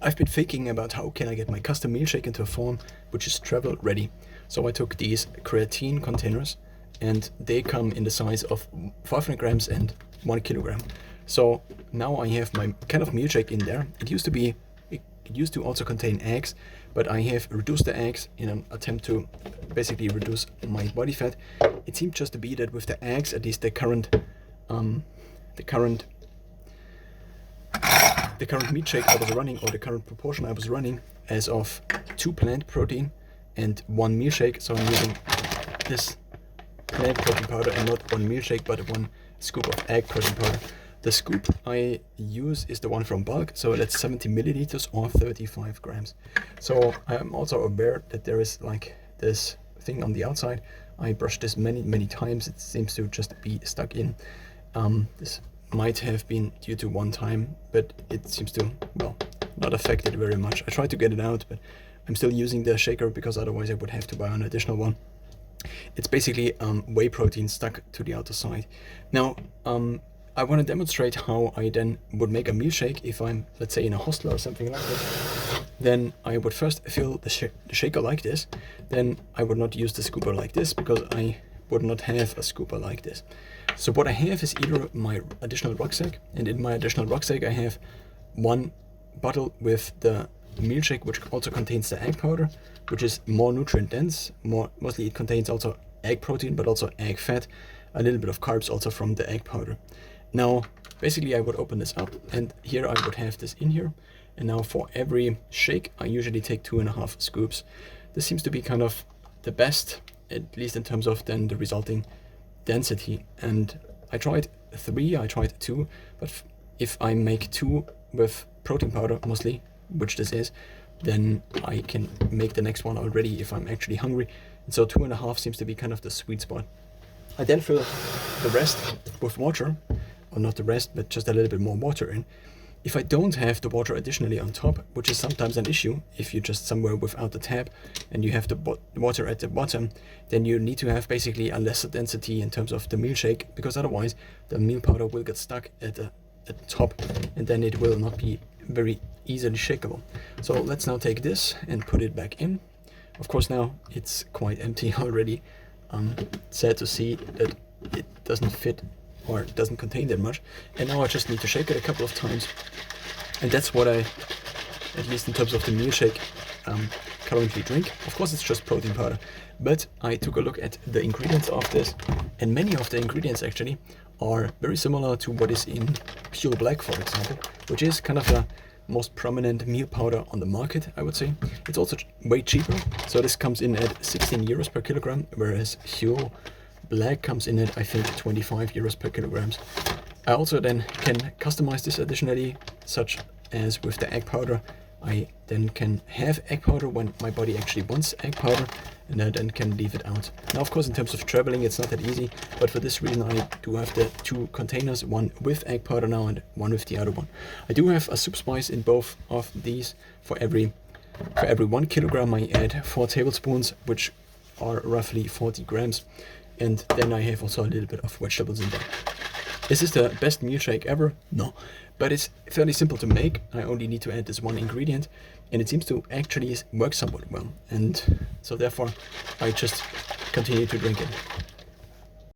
I've been thinking about how can I get my custom milkshake into a form which is travel ready. So I took these creatine containers, and they come in the size of 500 grams and 1 kilogram. So now I have my kind of milkshake in there. It used to also contain eggs, but I have reduced the eggs in an attempt to basically reduce my body fat. It seemed just to be that with the eggs, at least the current milkshake I was running, or the current proportion I was running, as of 2 plant protein and 1 milkshake. So I'm using this plant protein powder and not 1 milkshake, but 1 scoop of egg protein powder. The scoop I use is the one from Bulk, so that's 70 milliliters or 35 grams. So I'm also aware that there is like this thing on the outside. I brushed this many times. It seems to just be stuck in. This might have been due to one time, but it seems to, well, not affect it very much. I tried to get it out, but I'm still using the shaker because otherwise I would have to buy an additional one. It's basically whey protein stuck to the outer side. Now, I want to demonstrate how I then would make a milkshake if I'm, let's say, in a hostel or something like this. Then I would first fill the shaker like this. Then I would not use the scooper like this because I would not have a scooper like this. So what I have is either my additional rucksack, and in my additional rucksack I have 1 bottle with the milkshake, which also contains the egg powder, which is more nutrient dense. Mostly it contains also egg protein, but also egg fat, a little bit of carbs also from the egg powder. Now, basically I would open this up, and here I would have this in here. And now for every shake, I usually take 2.5 scoops. This seems to be kind of the best, at least in terms of then the resulting density. And I tried 3, I tried 2, but if I make 2 with protein powder mostly, which this is, then I can make the next one already if I'm actually hungry. And so 2.5 seems to be kind of the sweet spot. I then fill the rest with water, or not the rest, but just a little bit more water in. If I don't have the water additionally on top, which is sometimes an issue if you're just somewhere without the tap and you have the water at the bottom, then you need to have basically a lesser density in terms of the milkshake, because otherwise the milk powder will get stuck at the top, and then it will not be very easily shakeable. So let's now take this and put it back in. Of course now it's quite empty already. Sad to see that it doesn't fit or doesn't contain that much. And now I just need to shake it a couple of times. And that's what I, at least in terms of the milkshake, currently drink. Of course it's just protein powder, but I took a look at the ingredients of this, and many of the ingredients actually are very similar to what is in Pure Black, for example, which is kind of the most prominent milk powder on the market, I would say. It's also way cheaper. So this comes in at 16 euros per kilogram, whereas Pure Black comes in at, I think, 25 euros per kilogram. I also then can customize this additionally, such as with the egg powder. I then can have egg powder when my body actually wants egg powder, and I then can leave it out. Now, of course, in terms of traveling, it's not that easy, but for this reason, I do have the 2 containers, one with egg powder now and one with the other one. I do have a soup spice in both of these. For every 1 kilogram, I add 4 tablespoons, which are roughly 40 grams. And then I have also a little bit of vegetables in there. Is this the best milkshake ever? No, but it's fairly simple to make. I only need to add this one ingredient, and it seems to actually work somewhat well. And so therefore, I just continue to drink it.